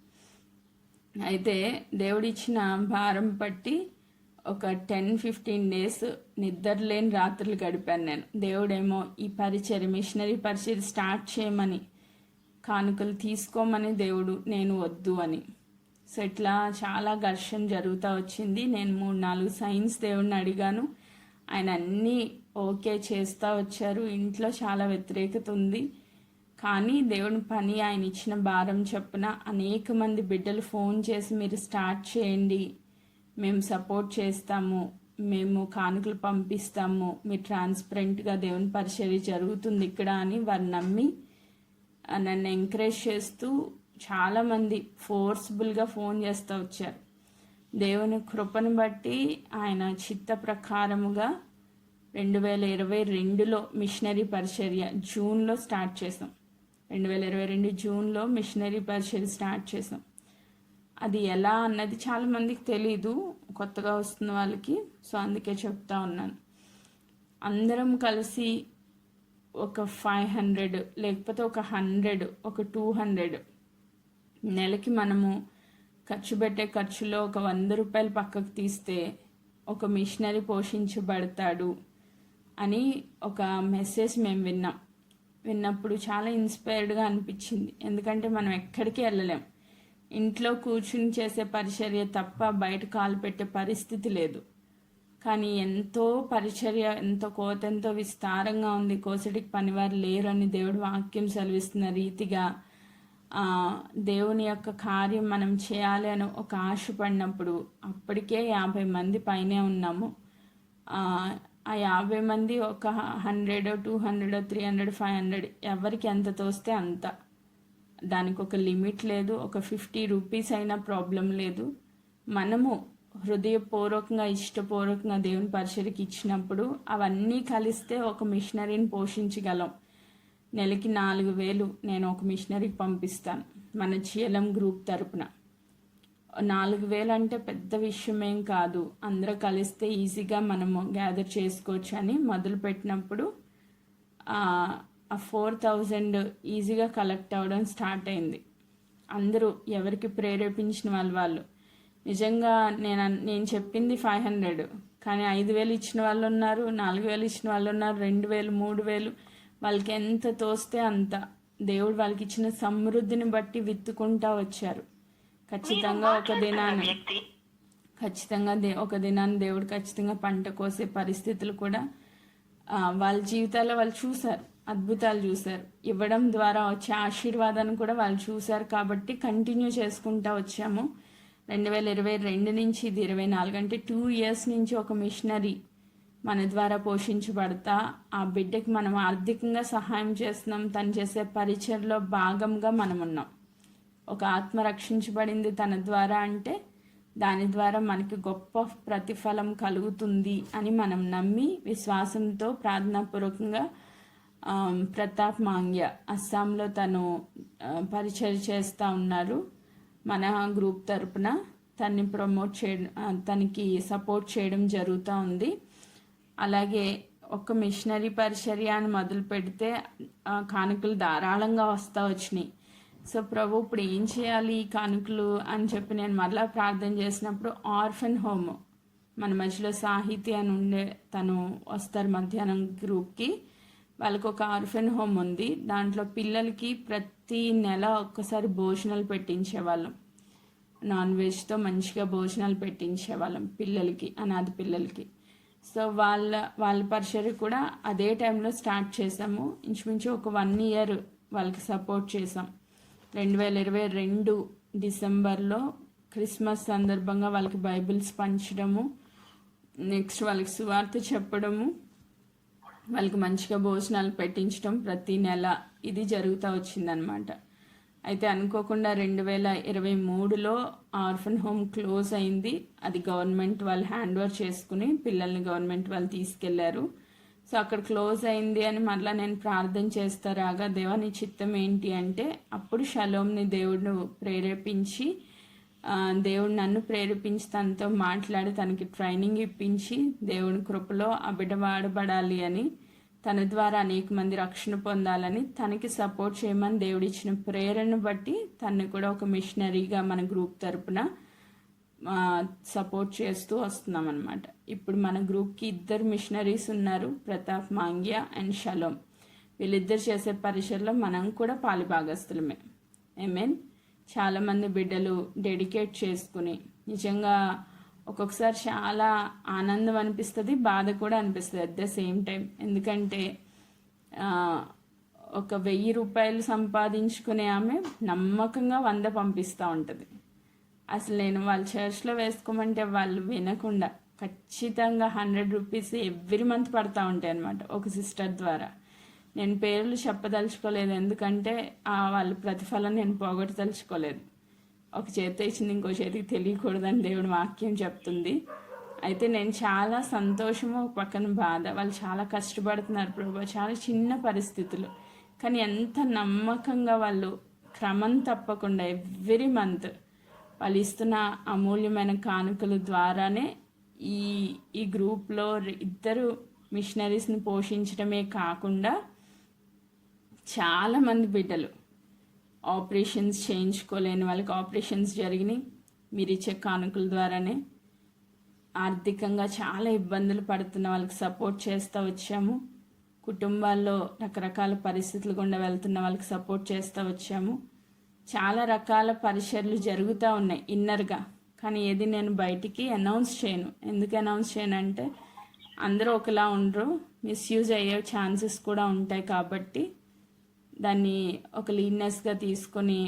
అయితే దేవుడిచ్చిన భారం పట్టి ఒక 10-15 డేస్ నిద్రలేని రాత్రులు గడిపాను నేను. దేవుడేమో ఈ పరిచర్య, మిషనరీ పరిచర్య స్టార్ట్ చేయమని, కానుకలు తీసుకోమని దేవుడు, నేను వద్దు అని. సో ఇట్లా చాలా ఘర్షణ జరుగుతూ వచ్చింది. నేను 3-4 సైన్స్ దేవుడిని అడిగాను, ఆయన అన్నీ ఓకే చేస్తూ వచ్చారు. ఇంట్లో చాలా వ్యతిరేకత ఉంది, కానీ దేవుని పని ఆయన ఇచ్చిన భారం చొప్పున అనేక మంది బిడ్డలు ఫోన్ చేసి మీరు స్టార్ట్ చేయండి, మేము సపోర్ట్ చేస్తాము, మేము కానుకలు పంపిస్తాము, మీరు ట్రాన్స్పరెంట్గా దేవుని పరిచర్య జరుగుతుంది ఇక్కడ అని వారు నమ్మి నన్ను ఎంకరేజ్ చేస్తూ చాలామంది ఫోర్స్ఫుల్గా ఫోన్ చేస్తూ వచ్చారు. దేవుని కృపను బట్టి ఆయన చిత్త ప్రకారముగా 2022లో మిషనరీ పరిచర్య జూన్లో స్టార్ట్ చేసాం. 2022 జూన్లో మిషనరీ పరిచర్య స్టార్ట్ చేసాం. అది ఎలా అన్నది చాలామందికి తెలీదు, కొత్తగా వస్తున్న వాళ్ళకి. సో అందుకే చెప్తా ఉన్నాను. అందరం కలిసి ఒక 500 లేకపోతే ఒక 100 ఒక 200 నెలకి మనము ఖర్చు పెట్టే ఖర్చులో ఒక 100 రూపాయలు పక్కకు తీస్తే ఒక మిషనరీ పోషించబడతాడు అని ఒక మెసేజ్ మేము విన్నప్పుడు చాలా ఇన్స్పైర్డ్గా అనిపించింది. ఎందుకంటే మనం ఎక్కడికి వెళ్ళలేం, ఇంట్లో కూర్చుని చేసే పరిచర్య తప్ప బయట కాలు పెట్టే పరిస్థితి లేదు. కానీ ఎంతో పరిచర్య, ఎంతో కోత, ఎంతో విస్తారంగా ఉంది. కోసటికి పనివారు లేరు అని దేవుడు వాక్యం సెలవిస్తున్న రీతిగా దేవుని యొక్క కార్యం మనం చేయాలి అని ఒక ఆశపడినప్పుడు అప్పటికే 50 మంది పైనే ఉన్నాము. ఆ 50 మంది ఒక 100, 200, 300, 500 ఎవరికి ఎంత తోస్తే అంత. దానికి ఒక లిమిట్ లేదు. ఒక 50 రూపీస్ అయినా ప్రాబ్లం లేదు. మనము హృదయపూర్వకంగా, ఇష్టపూర్వకంగా దేవుని పరిచర్యకి ఇచ్చినప్పుడు అవన్నీ కలిస్తే ఒక మిషనరీని పోషించగలం. నెలకి 4,000 నేను ఒక మిషనరీకి పంపిస్తాను మన జీఎల్ఎం గ్రూప్ తరపున. 4,000 అంటే పెద్ద విషయమేం కాదు. అందరూ కలిస్తే ఈజీగా మనము గ్యాదర్ చేసుకోవచ్చు అని మొదలుపెట్టినప్పుడు 4,000 ఈజీగా కలెక్ట్ అవ్వడం స్టార్ట్ అయింది. అందరూ ఎవరికి ప్రేరేపించిన వాళ్ళు నిజంగా నేను చెప్పింది 500, కానీ 5,000 ఇచ్చిన వాళ్ళు ఉన్నారు, 4,000 ఇచ్చిన వాళ్ళు ఉన్నారు, 2,000, 3,000. వాళ్ళకి ఎంత తోస్తే అంత దేవుడు వాళ్ళకి ఇచ్చిన సమృద్ధిని బట్టి విత్తుకుంటా వచ్చారు. ఖచ్చితంగా ఒక దినాన్ని దేవుడు ఖచ్చితంగా పంట కోసే పరిస్థితులు కూడా వాళ్ళ జీవితాల్లో వాళ్ళు చూశారు, అద్భుతాలు చూశారు. ఇవ్వడం ద్వారా వచ్చే ఆశీర్వాదాన్ని కూడా వాళ్ళు చూశారు. కాబట్టి కంటిన్యూ చేసుకుంటా వచ్చాము. 2022 నుంచి ఇది 24 అంటే 2 years నుంచి ఒక మిషనరీ మన ద్వారా పోషించబడతా ఆ బిడ్డకి మనం ఆర్థికంగా సహాయం చేస్తున్నాం. తను చేసే పరిచర్లో భాగంగా మనం ఉన్నాం. ఒక ఆత్మ రక్షించబడింది తన ద్వారా అంటే దాని ద్వారా మనకి గొప్ప ప్రతిఫలం కలుగుతుంది అని మనం నమ్మి విశ్వాసంతో ప్రార్థనాపూర్వకంగా ప్రతాప్ మాంగ్య అస్సాంలో తను పరిచర్య చేస్తూ ఉన్నారు. మన గ్రూప్ తరపున తన్ని ప్రమోట్ చేయడం, తనకి సపోర్ట్ చేయడం జరుగుతూ ఉంది. అలాగే ఒక మిషనరీ పరిచర్య అని మొదలు పెడితే కానుకలు ధారాళంగా వచ్చినాయి. సో ప్రభు ఇప్పుడు ఏం చేయాలి ఈ కానుకలు అని చెప్పి నేను మరలా ప్రార్థన చేసినప్పుడు ఆర్ఫన్ హోమ్ మన మధ్యలో సాహిత్య అని ఉండే తను వస్తారు మధ్యాహ్నం గ్రూప్కి. వాళ్ళకి ఒక ఆర్ఫన్ హోమ్ ఉంది. దాంట్లో పిల్లలకి ప్రతి నెల ఒక్కసారి భోజనాలు పెట్టించేవాళ్ళం. నాన్ వెజ్తో మంచిగా భోజనాలు పెట్టించేవాళ్ళం పిల్లలకి, అనాథ పిల్లలకి. సో వాళ్ళ పరిచర్య కూడా అదే టైంలో స్టార్ట్ చేసాము. ఇంచుమించు ఒక 1 year వాళ్ళకి సపోర్ట్ చేసాం. 2022 డిసెంబర్లో క్రిస్మస్ సందర్భంగా వాళ్ళకి బైబిల్స్ పంచడము, నెక్స్ట్ వాళ్ళకి సువార్త చెప్పడము, వాళ్ళకి మంచిగా భోజనాలు పెట్టించడం ప్రతి నెల ఇది జరుగుతూ వచ్చిందనమాట. అయితే అనుకోకుండా 2023లో ఆర్ఫన్ హోమ్ క్లోజ్ అయింది. అది గవర్నమెంట్ వాళ్ళు హ్యాండ్ ఓవర్ చేసుకుని పిల్లల్ని గవర్నమెంట్ వాళ్ళు తీసుకెళ్లారు. సో అక్కడ క్లోజ్ అయింది అని మళ్ళీ నేను ప్రార్థన చేస్తారాగా దేవా నీ చిత్తం ఏంటి అంటే అప్పుడు షలోమ్ని దేవుడు ప్రేరేపించి దేవుడు నన్ను ప్రేరేపించి తనతో మాట్లాడి తనకి ట్రైనింగ్ ఇప్పించి దేవుని కృపలో ఆ బిడ్డ వాడబడాలి అని, తన ద్వారా అనేక మంది రక్షణ పొందాలని, తనకి సపోర్ట్ చేయమని దేవుడు ఇచ్చిన ప్రేరణను బట్టి తనని కూడా ఒక మిషనరీగా మన గ్రూప్ తరపున సపోర్ట్ చేస్తూ వస్తున్నాం అనమాట. ఇప్పుడు మన గ్రూప్కి 2 మిషనరీస్ ఉన్నారు, ప్రతాప్ మాంగ్య అండ్ షలోమ్. వీళ్ళిద్దరు చేసే పరిచర్లో మనం కూడా పాలిభాగస్తులమే. ఆమేన్. చాలామంది బిడ్డలు డెడికేట్ చేసుకుని నిజంగా ఒక్కొక్కసారి చాలా ఆనందం అనిపిస్తుంది, బాధ కూడా అనిపిస్తుంది అట్ ద సేమ్ టైం. ఎందుకంటే ఒక 1,000 రూపాయలు సంపాదించుకునే ఆమె నమ్మకంగా 100 పంపిస్తూ ఉంటుంది. అసలు నేను వాళ్ళ చర్చ్లో వేసుకోమంటే వాళ్ళు వినకుండా ఖచ్చితంగా 100 రూపీస్ ఎవ్రీ మంత్ పడతా ఉంటాయి అన్నమాట ఒక సిస్టర్ ద్వారా. నేను పేర్లు చెప్పదలుచుకోలేదు, ఎందుకంటే వాళ్ళ ప్రతిఫలం నేను పోగొట్టదలుచుకోలేదు. ఒక చేతి ఇచ్చింది ఇంకో చేతికి తెలియకూడదని దేవుడు వాక్యం చెప్తుంది. అయితే నేను చాలా సంతోషము, ఒక పక్కన బాధ. వాళ్ళు చాలా కష్టపడుతున్నారు ప్రభు, చాలా చిన్న పరిస్థితులు, కానీ ఎంత నమ్మకంగా వాళ్ళు క్రమం తప్పకుండా ఎవ్రీ మంత్ వాళ్ళు ఇస్తున్న అమూల్యమైన కానుకల ద్వారానే ఈ గ్రూప్లో 2 మిషనరీస్ని పోషించడమే కాకుండా చాలామంది బిడ్డలు ఆపరేషన్స్ చేయించుకోలేని వాళ్ళకి ఆపరేషన్స్ జరిగినాయి మీరు ఇచ్చే కానుకల ద్వారానే. ఆర్థికంగా చాలా ఇబ్బందులు పడుతున్న వాళ్ళకి సపోర్ట్ చేస్తూ వచ్చాము. కుటుంబాల్లో రకరకాల పరిస్థితులు గుండా వెళ్తున్న వాళ్ళకి సపోర్ట్ చేస్తూ వచ్చాము. చాలా రకాల పరిచర్లు జరుగుతూ ఉన్నాయి ఇన్నర్గా. కానీ ఏది నేను బయటికి అనౌన్స్ చేయను. ఎందుకు అనౌన్స్ చేయను అంటే అందరూ ఒకలా ఉండరు, మిస్యూజ్ అయ్యే ఛాన్సెస్ కూడా ఉంటాయి. కాబట్టి దాన్ని ఒక లీడ్నెస్గా తీసుకొని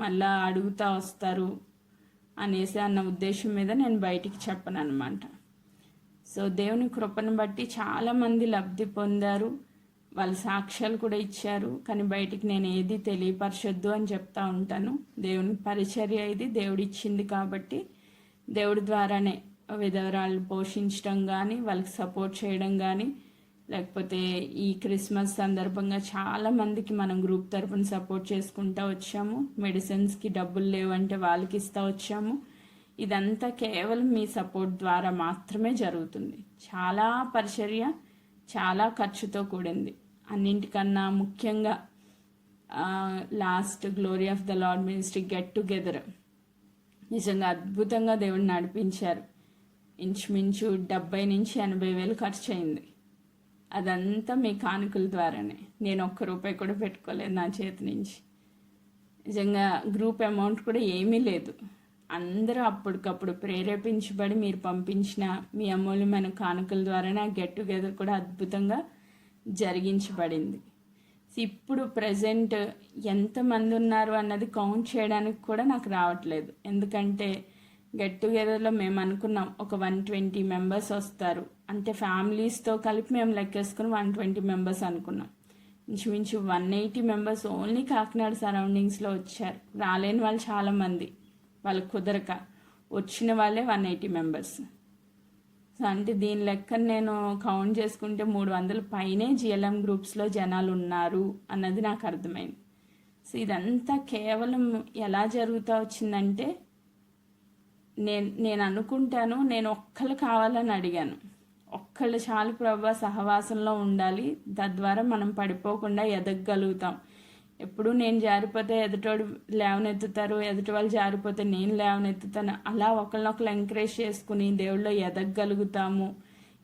మళ్ళా అడుగుతూ వస్తారు అనేసి అన్న ఉద్దేశం మీద నేను బయటికి చెప్పను అనమాట. సో దేవుని కృపను బట్టి చాలామంది లబ్ధి పొందారు, వాళ్ళ సాక్ష్యాలు కూడా ఇచ్చారు. కానీ బయటికి నేను ఏది తెలియపరచొద్దు అని చెప్తా ఉంటాను. దేవుని పరిచర్య ఇది దేవుడు ఇచ్చింది కాబట్టి దేవుడి ద్వారానే విధవరాళ్ళు పోషించడం కానీ, వాళ్ళకి సపోర్ట్ చేయడం కానీ, లేకపోతే ఈ క్రిస్మస్ సందర్భంగా చాలామందికి మనం గ్రూప్ తరపున సపోర్ట్ చేసుకుంటూ వచ్చాము. మెడిసిన్స్కి డబ్బులు లేవంటే వాళ్ళకి ఇస్తూ వచ్చాము. ఇదంతా కేవలం మీ సపోర్ట్ ద్వారా మాత్రమే జరుగుతుంది. చాలా పరిచర్య చాలా ఖర్చుతో కూడింది. అన్నింటికన్నా ముఖ్యంగా last glory of the lord ministry get together నిజంగా అద్భుతంగా దేవుడు నడిపించారు. ఇంచుమించు 70,000 నుంచి 80,000 ఖర్చు అయింది. అదంతా మీ కానుకల ద్వారానే. నేను ₹1 కూడా పెట్టుకోలేదు నా చేతి నుంచి. నిజంగా గ్రూప్ అమౌంట్ కూడా ఏమీ లేదు. అందరూ అప్పటికప్పుడు ప్రేరేపించబడి మీరు పంపించిన మీ అమూల్యమైన కానుకల ద్వారానే ఆ గెట్ టుగెదర్ కూడా అద్భుతంగా జరిగించబడింది. ఇప్పుడు ప్రజెంట్ ఎంతమంది ఉన్నారు అన్నది కౌంట్ చేయడానికి కూడా నాకు రావట్లేదు. ఎందుకంటే గెట్ టుగెదర్లో మేము అనుకున్నాం ఒక 120 మెంబర్స్ వస్తారు, అంటే ఫ్యామిలీస్తో కలిపి మేము లెక్కేసుకుని 120 మెంబర్స్ అనుకున్నాం. ఇంచుమించు 180 మెంబర్స్ ఓన్లీ కాకినాడ సరౌండింగ్స్లో వచ్చారు. రాలేని వాళ్ళు చాలామంది, వాళ్ళకి కుదరక. వచ్చిన వాళ్ళే 180 మెంబర్స్. సో అంటే దీని లెక్క నేను కౌంట్ చేసుకుంటే 300 పైనే జిఎల్ఎం గ్రూప్స్లో జనాలు ఉన్నారు అన్నది నాకు అర్థమైంది. సో ఇదంతా కేవలం ఎలా జరుగుతూ వచ్చిందంటే నేను అనుకుంటాను, నేను ఒక్కళ్ళు కావాలని అడిగాను. ఒక్కళ్ళు చాలు ప్రభా, సహవాసంలో ఉండాలి, తద్వారా మనం పడిపోకుండా ఎదగగలుగుతాం. ఎప్పుడు నేను జారిపోతే ఎదుటోడు లేవనెత్తుతారు, ఎదుటి వాళ్ళు జారిపోతే నేను లేవనెత్తుతాను. అలా ఒకరినొకరు ఎంకరేజ్ చేసుకుని దేవుళ్ళో ఎదగగలుగుతాము.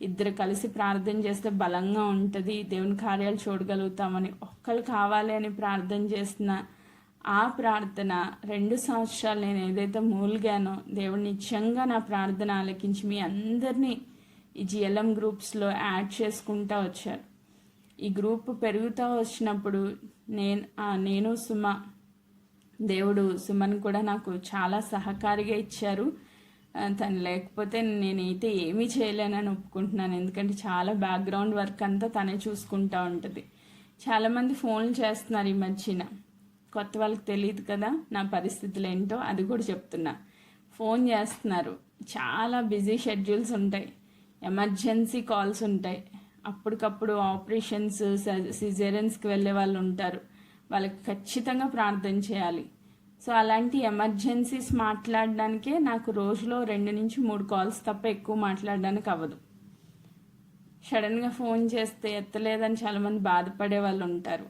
ఇద్దరు కలిసి ప్రార్థన చేస్తే బలంగా ఉంటుంది, దేవుని కార్యాలు చూడగలుగుతామని ఒక్కళ్ళు కావాలి అని ప్రార్థన చేస్తున్న ఆ ప్రార్థన 2 సంవత్సరాలు నేను ఏదైతే మూలిగానో దేవుడు నిజంగా నా ప్రార్థన ఆలకించి మీ అందరినీ ఈ జిఎల్ఎం గ్రూప్స్లో యాడ్ చేసుకుంటూ వచ్చారు. ఈ గ్రూప్ పెరుగుతూ వచ్చినప్పుడు నేను దేవుడు సుమన్ కూడా నాకు చాలా సహకారిగా ఇచ్చారు. తను లేకపోతే నేనైతే ఏమీ చేయలేనని ఒప్పుకుంటున్నాను. ఎందుకంటే చాలా బ్యాక్గ్రౌండ్ వర్క్ అంతా తనే చూసుకుంటూ ఉంటుంది. చాలామంది ఫోన్లు చేస్తున్నారు ఈ మధ్యన. కొత్త వాళ్ళకి తెలియదు కదా నా పరిస్థితులు ఏంటో, అది కూడా చెప్తున్నా. ఫోన్ చేస్తున్నారు, చాలా బిజీ షెడ్యూల్స్ ఉంటాయి, ఎమర్జెన్సీ కాల్స్ ఉంటాయి. అప్పటికప్పుడు ఆపరేషన్స్, సిజేరియన్స్కి వెళ్ళే వాళ్ళు ఉంటారు, వాళ్ళకి ఖచ్చితంగా ప్రార్థన చేయాలి. సో అలాంటి ఎమర్జెన్సీస్ మాట్లాడడానికే నాకు రోజులో 2 నుంచి 3 కాల్స్ తప్ప ఎక్కువ మాట్లాడడానికి అవ్వదు. సడన్గా ఫోన్ చేస్తే ఎత్తలేదని చాలామంది బాధపడే వాళ్ళు ఉంటారు.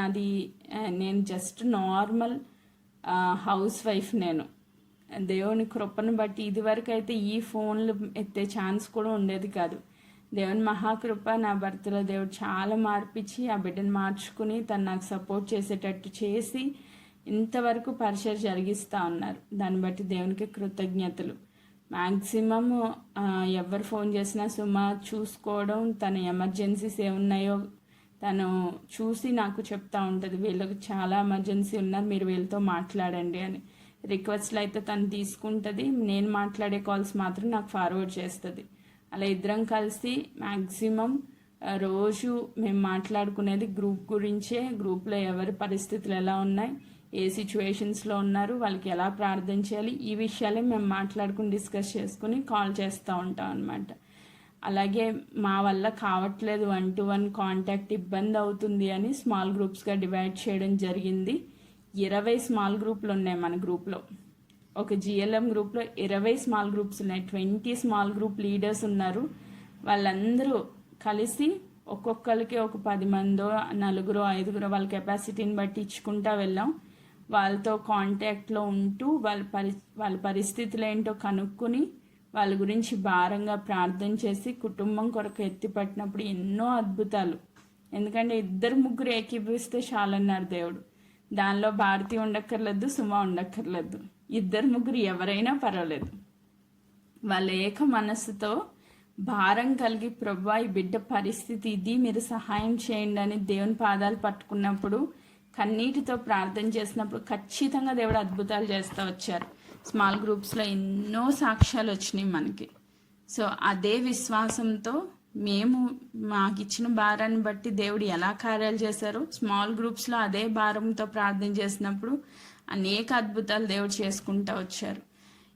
అది నేను జస్ట్ నార్మల్ హౌస్ వైఫ్. నేను దేవుని కృపను బట్టి ఇదివరకు అయితే ఈ ఫోన్లు ఎత్తే ఛాన్స్ కూడా ఉండేది కాదు. దేవుని మహాకృప, నా భర్తలో దేవుడు చాలా మార్పిచ్చి ఆ బిడ్డను మార్చుకుని తను నాకు సపోర్ట్ చేసేటట్టు చేసి ఇంతవరకు పరిచయం జరిగిస్తూ ఉన్నారు. దాన్ని బట్టి దేవునికి కృతజ్ఞతలు. మ్యాక్సిమమ్ ఎవరు ఫోన్ చేసినా సుమా చూసుకోవడం, తన ఎమర్జెన్సీస్ ఏమున్నాయో తను చూసి నాకు చెప్తా ఉంటుంది. వీళ్ళకి చాలా ఎమర్జెన్సీ ఉన్నారు, మీరు వీళ్ళతో మాట్లాడండి అని. రిక్వెస్ట్లు అయితే తను తీసుకుంటుంది, నేను మాట్లాడే కాల్స్ మాత్రం నాకు ఫార్వర్డ్ చేస్తుంది. అలా ఇద్దరం కలిసి మ్యాక్సిమం రోజు మేము మాట్లాడుకునేది గ్రూప్ గురించే. గ్రూప్లో ఎవరి పరిస్థితులు ఎలా ఉన్నాయి, ఏ సిచ్యువేషన్స్లో ఉన్నారు, వాళ్ళకి ఎలా ప్రార్థన చేయాలి, ఈ విషయాలే మేము మాట్లాడుకుని డిస్కస్ చేసుకుని కాల్ చేస్తూ ఉంటాం అన్నమాట. అలాగే మా వల్ల కావట్లేదు 1-to-1 కాంటాక్ట్ ఇబ్బంది అవుతుంది అని స్మాల్ గ్రూప్స్గా డివైడ్ చేయడం జరిగింది. 20 స్మాల్ గ్రూపులు ఉన్నాయి మన గ్రూప్లో. ఒక జిఎల్ఎం గ్రూప్లో 20 స్మాల్ గ్రూప్స్ ఉన్నాయి. 20 స్మాల్ గ్రూప్ లీడర్స్ ఉన్నారు. వాళ్ళందరూ కలిసి ఒక్కొక్కరికి ఒక 10 మందో 4, 5 వాళ్ళ కెపాసిటీని బట్టి ఇచ్చుకుంటూ వెళ్ళాం. వాళ్ళతో కాంటాక్ట్లో ఉంటూ వాళ్ళ పరిస్థితులు ఏంటో కనుక్కొని వాళ్ళ గురించి భారంగా ప్రార్థన చేసి కుటుంబం కొరకు ఎత్తిపట్టినప్పుడు ఎన్నో అద్భుతాలు. ఎందుకంటే 2-3 ఏకీభవిస్తే చాలన్నారు దేవుడు. దానిలో భారతి ఉండక్కర్లేదు, సుమ ఉండక్కర్లేదు, 2-3 ఎవరైనా పర్వాలేదు. వాళ్ళ ఏక మనస్సుతో భారం కలిగి ప్రభువా ఈ బిడ్డ పరిస్థితి ఇది, మీరు సహాయం చేయండి అని దేవుని పాదాలు పట్టుకున్నప్పుడు, కన్నీటితో ప్రార్థన చేసినప్పుడు ఖచ్చితంగా దేవుడు అద్భుతాలు చేస్తూ వచ్చారు. స్మాల్ గ్రూప్స్లో ఎన్నో సాక్ష్యాలు వచ్చినాయి మనకి. సో అదే విశ్వాసంతో మేము మాకు ఇచ్చిన భారాన్ని బట్టి దేవుడు ఎలా కార్యాలు చేశారో స్మాల్ గ్రూప్స్లో అదే భారంతో ప్రార్థన చేసినప్పుడు అనేక అద్భుతాలు దేవుడు చేసుకుంటూ వచ్చారు.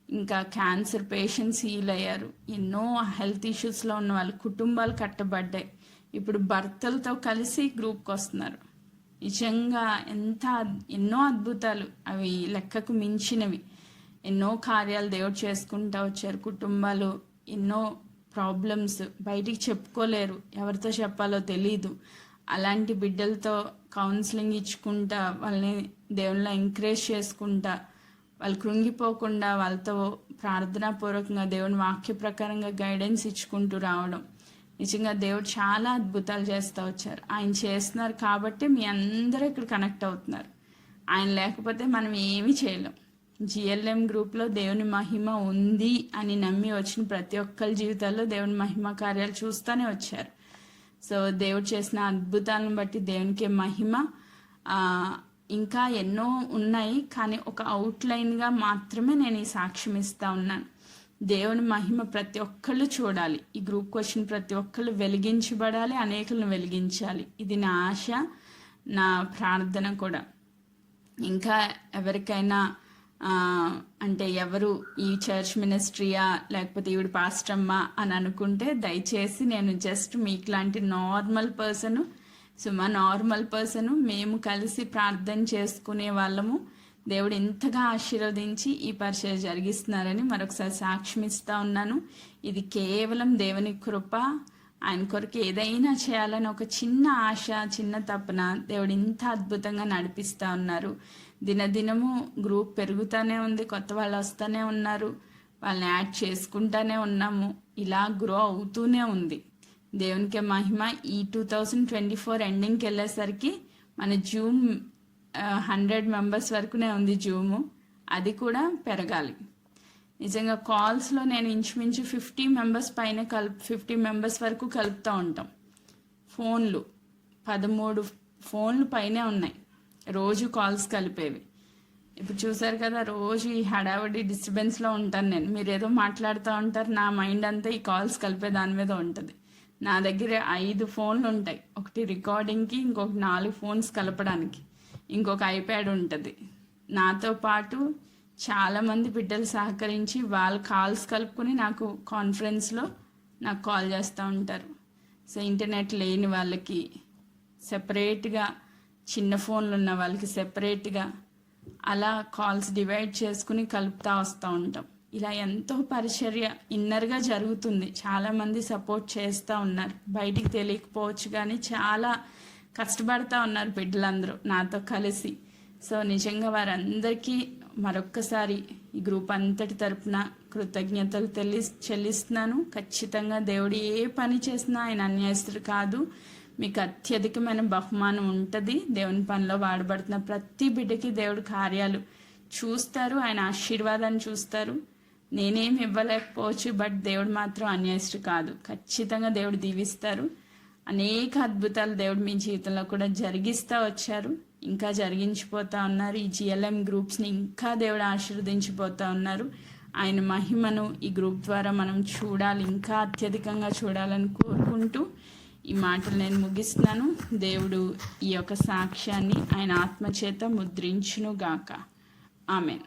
ఇంకా క్యాన్సర్ పేషెంట్స్ హీల్ అయ్యారు. ఎన్నో హెల్త్ ఇష్యూస్లో ఉన్న వాళ్ళ కుటుంబాలు కట్టబడ్డాయి. ఇప్పుడు భర్తలతో కలిసి గ్రూప్కి వస్తున్నారు. నిజంగా ఎన్నో అద్భుతాలు, అవి లెక్కకు మించినవి. ఎన్నో కార్యాలు దేవుడు చేసుకుంటూ వచ్చారు. కుటుంబాలు ఎన్నో ప్రాబ్లమ్స్ బయటికి చెప్పుకోలేరు, ఎవరితో చెప్పాలో తెలీదు. అలాంటి బిడ్డలతో కౌన్సిలింగ్ ఇచ్చుకుంటా, వాళ్ళని దేవుళ్ళ ఎంకరేజ్ చేసుకుంటా, వాళ్ళు కృంగిపోకుండా వాళ్ళతో ప్రార్థనాపూర్వకంగా దేవుని వాక్య ప్రకారంగా గైడెన్స్ ఇచ్చుకుంటూ రావడం. నిజంగా దేవుడు చాలా అద్భుతాలు చేస్తూ వచ్చారు. ఆయన చేస్తున్నారు కాబట్టి మీ అందరూ ఇక్కడ కనెక్ట్ అవుతున్నారు. ఆయన లేకపోతే మనం ఏమీ చేయలేం. జిఎల్ఎం గ్రూప్లో దేవుని మహిమ ఉంది అని నమ్మి వచ్చిన ప్రతి ఒక్కరి జీవితాల్లో దేవుని మహిమ కార్యాలు చూస్తూనే వచ్చారు. సో దేవుడు చేసిన అద్భుతాలను బట్టి దేవునికే మహిమ. ఇంకా ఎన్నో ఉన్నాయి, కానీ ఒక అవుట్లైన్గా మాత్రమే నేను ఈ సాక్ష్యం ఇస్తూ ఉన్నాను. దేవుని మహిమ ప్రతి ఒక్కళ్ళు చూడాలి. ఈ గ్రూప్కి వచ్చిన ప్రతి ఒక్కళ్ళు వెలిగించబడాలి, అనేకులను వెలిగించాలి. ఇది నా ఆశ, నా ప్రార్థన కూడా. ఇంకా ఎవరికైనా అంటే ఎవరు ఈ చర్చ్ మినిస్ట్రీయా లేకపోతే ఈవిడ పాస్టమ్మా అని అనుకుంటే దయచేసి నేను జస్ట్ మీకు లాంటి నార్మల్ పర్సను, సుమా నార్మల్ పర్సను, మేము కలిసి ప్రార్థన చేసుకునే వాళ్ళము. దేవుడు ఎంతగా ఆశీర్వదించి ఈ పరిచయం జరిగిస్తున్నారని మరొకసారి సాక్ష్యం ఇస్తూ ఉన్నాను. ఇది కేవలం దేవుని కృప. ఆయన కొరకు ఏదైనా చేయాలని ఒక చిన్న ఆశ, చిన్న తపన దేవుడు ఇంత అద్భుతంగా నడిపిస్తూ ఉన్నారు. దినదినము గ్రూప్ పెరుగుతూనే ఉంది, కొత్త వాళ్ళు వస్తూనే ఉన్నారు, వాళ్ళని యాడ్ చేసుకుంటూనే ఉన్నాము. ఇలా గ్రో అవుతూనే ఉంది. దేవునికి మహిమ. ఈ 2024 ఎండింగ్కి వెళ్ళేసరికి మన జూమ్ 100 మెంబర్స్ వరకునే ఉంది జూము. అది కూడా పెరగాలి. నిజంగా కాల్స్లో నేను ఇంచుమించు 50 మెంబర్స్ పైన 50 మెంబర్స్ వరకు కలుపుతూ ఉంటాం. ఫోన్లు 13 ఫోన్లు పైనే ఉన్నాయి రోజు కాల్స్ కలిపేవి. ఇప్పుడు చూసారు కదా, రోజు ఈ హడావడి డిస్టర్బెన్స్లో ఉంటాను నేను. మీరు ఏదో మాట్లాడుతూ ఉంటారు, నా మైండ్ అంతా ఈ కాల్స్ కలిపే దాని మీద ఉంటుంది. నా దగ్గర 5 ఫోన్లు ఉంటాయి. ఒకటి రికార్డింగ్కి, ఇంకొక 4 ఫోన్స్ కలపడానికి, ఇంకొక ఐప్యాడ్ ఉంటుంది. నాతో పాటు చాలామంది బిడ్డలు సహకరించి వాళ్ళ కాల్స్ కలుపుకొని నాకు కాన్ఫరెన్స్లో నాకు కాల్ చేస్తూ ఉంటారు. సో ఇంటర్నెట్ లేని వాళ్ళకి సెపరేట్గా, చిన్న ఫోన్లు ఉన్న వాళ్ళకి సెపరేట్గా అలా కాల్స్ డివైడ్ చేసుకుని కలుపుతూ వస్తూ ఉంటాం. ఇలా ఎంతో పరిచర్య ఇన్నర్గా జరుగుతుంది. చాలామంది సపోర్ట్ చేస్తూ ఉన్నారు. బయటికి తెలియకపోవచ్చు కానీ చాలా కష్టపడుతూ ఉన్నారు బిడ్డలందరూ నాతో కలిసి. సో నిజంగా వారందరికీ మరొక్కసారి ఈ గ్రూప్ అంతటి తరపున కృతజ్ఞతలు చెల్లిస్తున్నాను. ఖచ్చితంగా దేవుడు ఏ పని చేసినా ఆయన అన్యాయస్తుడు కాదు. మీకు అత్యధికమైన బహుమానం ఉంటుంది. దేవుని పనిలో వాడబడుతున్న ప్రతి బిడ్డకి దేవుడు కార్యాలు చూస్తారు, ఆయన ఆశీర్వాదాన్ని చూస్తారు. నేనేమి ఇవ్వలేకపోవచ్చు, బట్ దేవుడు మాత్రం అన్యాయస్తుడు కాదు. ఖచ్చితంగా దేవుడు దీవిస్తారు. అనేక అద్భుతాలు దేవుడు మీ జీవితంలో కూడా జరిగిస్తూ వచ్చారు, ఇంకా జరిగించిపోతూ ఉన్నారు. ఈ జిఎల్ఎం గ్రూప్స్ని ఇంకా దేవుడు ఆశీర్వదించిపోతూ ఉన్నారు. ఆయన మహిమను ఈ గ్రూప్ ద్వారా మనం చూడాలి, ఇంకా అత్యధికంగా చూడాలని కోరుకుంటూ ఈ మాటలు నేను ముగిస్తున్నాను. దేవుడు ఈ యొక్క సాక్ష్యాన్ని ఆయన ఆత్మచేత ముద్రించును గాక. ఆమెన్.